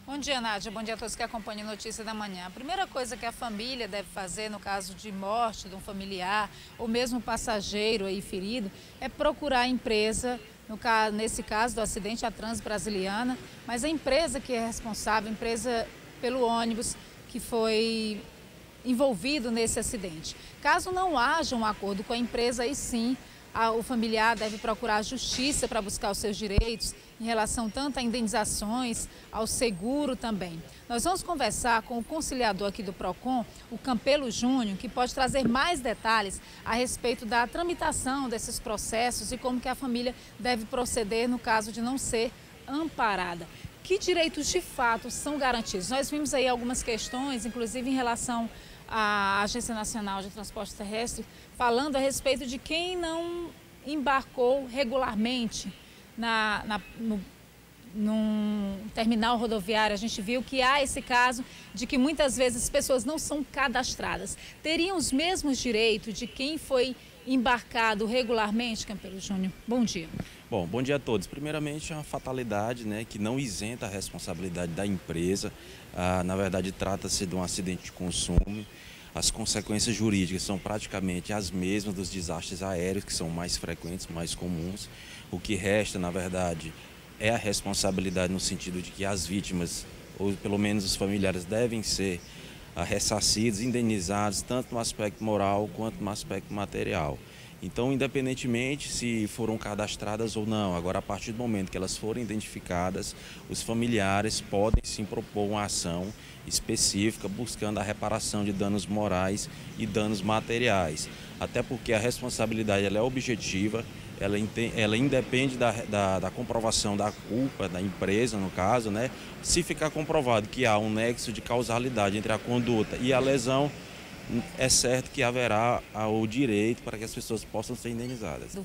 Bom dia, Nádia. Bom dia a todos que acompanham a Notícia da Manhã. A primeira coisa que a família deve fazer no caso de morte de um familiar ou mesmo passageiro aí ferido é procurar a empresa, nesse caso do acidente, a Transbrasiliana, mas a empresa que é responsável, a empresa pelo ônibus que foi envolvido nesse acidente. Caso não haja um acordo com a empresa, aí sim o familiar deve procurar a justiça para buscar os seus direitos em relação tanto a indenizações, ao seguro também. Nós vamos conversar com o conciliador aqui do PROCON, o Campelo Júnior, que pode trazer mais detalhes a respeito da tramitação desses processos e como que a família deve proceder no caso de não ser amparada. Que direitos de fato são garantidos? Nós vimos aí algumas questões, inclusive em relação à Agência Nacional de Transporte Terrestre, falando a respeito de quem não embarcou regularmente num terminal rodoviário. A gente viu que há esse caso de que muitas vezes as pessoas não são cadastradas. Teriam os mesmos direitos de quem foi embarcado regularmente, Campelo Júnior? Bom dia. Bom dia a todos. Primeiramente, é uma fatalidade, que não isenta a responsabilidade da empresa. Na verdade, trata-se de um acidente de consumo. As consequências jurídicas são praticamente as mesmas dos desastres aéreos, que são mais frequentes, mais comuns. O que resta, na verdade, é a responsabilidade no sentido de que as vítimas, ou pelo menos os familiares, devem ser ressarcidos, indenizados, tanto no aspecto moral quanto no aspecto material. Então, independentemente se foram cadastradas ou não, agora a partir do momento que elas forem identificadas, os familiares podem sim propor uma ação específica buscando a reparação de danos morais e danos materiais. Até porque a responsabilidade ela é objetiva, ela independe da comprovação da culpa da empresa, no caso, Se ficar comprovado que há um nexo de causalidade entre a conduta e a lesão, é certo que haverá o direito para que as pessoas possam ser indenizadas.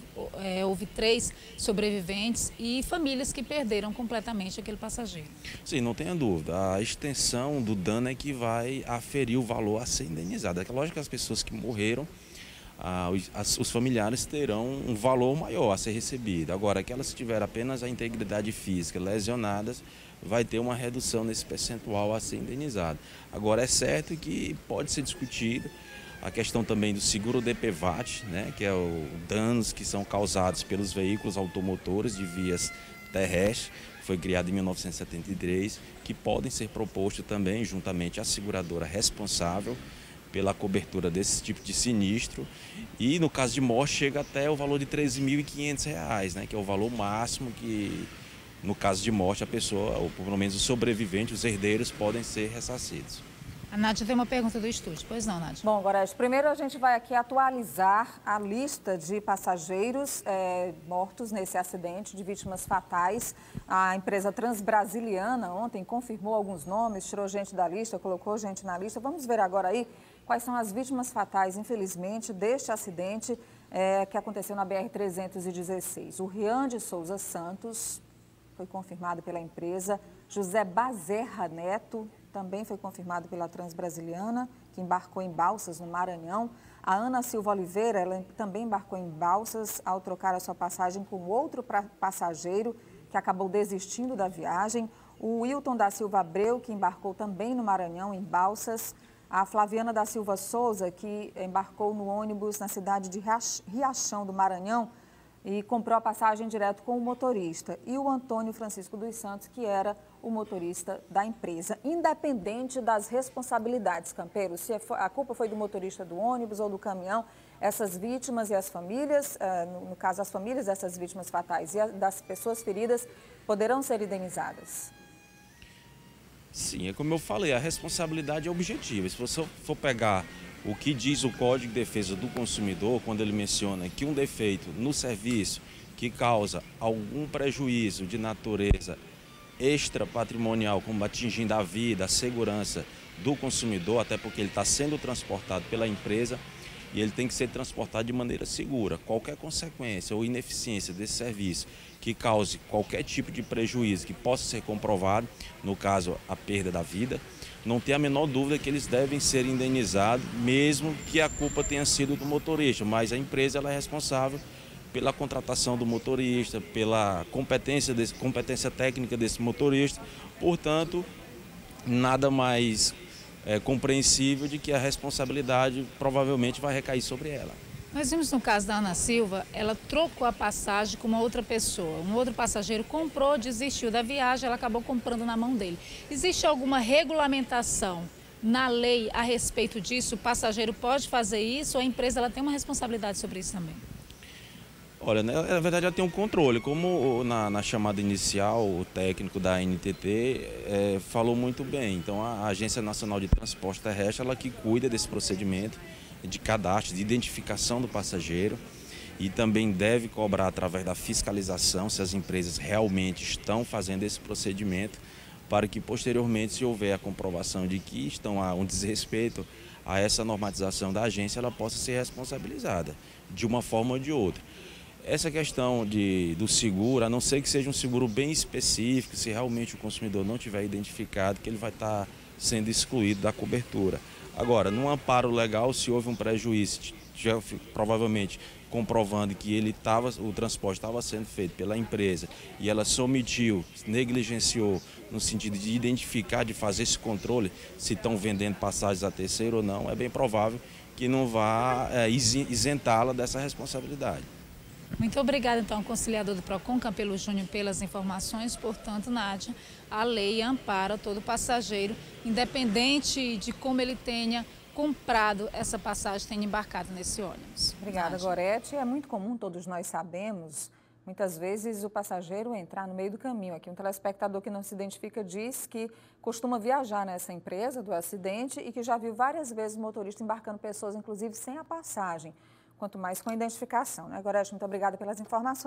Houve 3 sobreviventes e famílias que perderam completamente aquele passageiro. Sim, não tenha dúvida. A extensão do dano é que vai aferir o valor a ser indenizado. É lógico que as pessoas que morreram, os familiares terão um valor maior a ser recebido. Agora, aquelas que tiveram apenas a integridade física lesionadas, vai ter uma redução nesse percentual a ser indenizado. Agora, é certo que pode ser discutido a questão também do seguro DPVAT, que é o danos que são causados pelos veículos automotores de vias terrestres, foi criado em 1973, que podem ser propostos também juntamente à seguradora responsável pela cobertura desse tipo de sinistro, e no caso de morte chega até o valor de R$ 13.500, que é o valor máximo que, no caso de morte, a pessoa, ou pelo menos o sobrevivente, os herdeiros, podem ser ressarcidos. A Nádia tem uma pergunta do estúdio. Pois não, Nádia? Bom, Gorete, primeiro a gente vai aqui atualizar a lista de passageiros mortos nesse acidente, de vítimas fatais. A empresa Transbrasiliana ontem confirmou alguns nomes, tirou gente da lista, colocou gente na lista. Vamos ver agora aí quais são as vítimas fatais, infelizmente, deste acidente que aconteceu na BR-316. O Rian de Souza Santos foi confirmado pela empresa. José Bazerra Neto também foi confirmado pela Transbrasiliana, que embarcou em Balsas, no Maranhão. A Ana Silva Oliveira, ela também embarcou em Balsas ao trocar a sua passagem com outro passageiro que acabou desistindo da viagem. O Wilton da Silva Abreu, que embarcou também no Maranhão, em Balsas. A Flaviana da Silva Souza, que embarcou no ônibus na cidade de Riachão do Maranhão e comprou a passagem direto com o motorista. E o Antônio Francisco dos Santos, que era o motorista da empresa. Independente das responsabilidades, Campelo, se a culpa foi do motorista do ônibus ou do caminhão, essas vítimas e as famílias, no caso as famílias dessas vítimas fatais e das pessoas feridas, poderão ser indenizadas. Sim, é como eu falei, a responsabilidade é objetiva. Se você for pegar o que diz o Código de Defesa do Consumidor, quando ele menciona que um defeito no serviço que causa algum prejuízo de natureza extrapatrimonial, como atingindo a vida, a segurança do consumidor, até porque ele está sendo transportado pela empresa e ele tem que ser transportado de maneira segura. Qualquer consequência ou ineficiência desse serviço que cause qualquer tipo de prejuízo que possa ser comprovado, no caso a perda da vida, não tem a menor dúvida que eles devem ser indenizados, mesmo que a culpa tenha sido do motorista, mas a empresa ela é responsável pela contratação do motorista, pela competência técnica desse motorista. Portanto, nada mais compreensível de que a responsabilidade provavelmente vai recair sobre ela. Nós vimos no caso da Ana Silva, ela trocou a passagem com uma outra pessoa. Um outro passageiro comprou, desistiu da viagem, ela acabou comprando na mão dele. Existe alguma regulamentação na lei a respeito disso? O passageiro pode fazer isso ou a empresa ela tem uma responsabilidade sobre isso também? Olha, na verdade ela tem um controle. Como na chamada inicial, o técnico da ANTT falou muito bem. Então a Agência Nacional de Transporte Terrestre, ela que cuida desse procedimento de cadastro, de identificação do passageiro e também deve cobrar através da fiscalização se as empresas realmente estão fazendo esse procedimento para que posteriormente, se houver a comprovação de que estão a um desrespeito a essa normatização da agência, ela possa ser responsabilizada de uma forma ou de outra. Essa questão do seguro, a não ser que seja um seguro bem específico, se realmente o consumidor não tiver identificado, que ele vai estar sendo excluído da cobertura. Agora, no amparo legal, se houve um prejuízo, já provavelmente comprovando que o transporte estava sendo feito pela empresa e ela se omitiu, negligenciou no sentido de identificar, de fazer esse controle, se estão vendendo passagens a terceiro ou não, é bem provável que não vá isentá-la dessa responsabilidade. Muito obrigada, então, ao conciliador do PROCON, Campelo Júnior, pelas informações. Portanto, Nádia, a lei ampara todo passageiro, independente de como ele tenha comprado essa passagem, tenha embarcado nesse ônibus. Obrigada, Gorete. É muito comum, todos nós sabemos, muitas vezes o passageiro entrar no meio do caminho. Aqui um telespectador que não se identifica diz que costuma viajar nessa empresa do acidente e que já viu várias vezes o motorista embarcando pessoas, inclusive sem a passagem. Quanto mais com a identificação, né? Gorete, muito obrigada pelas informações.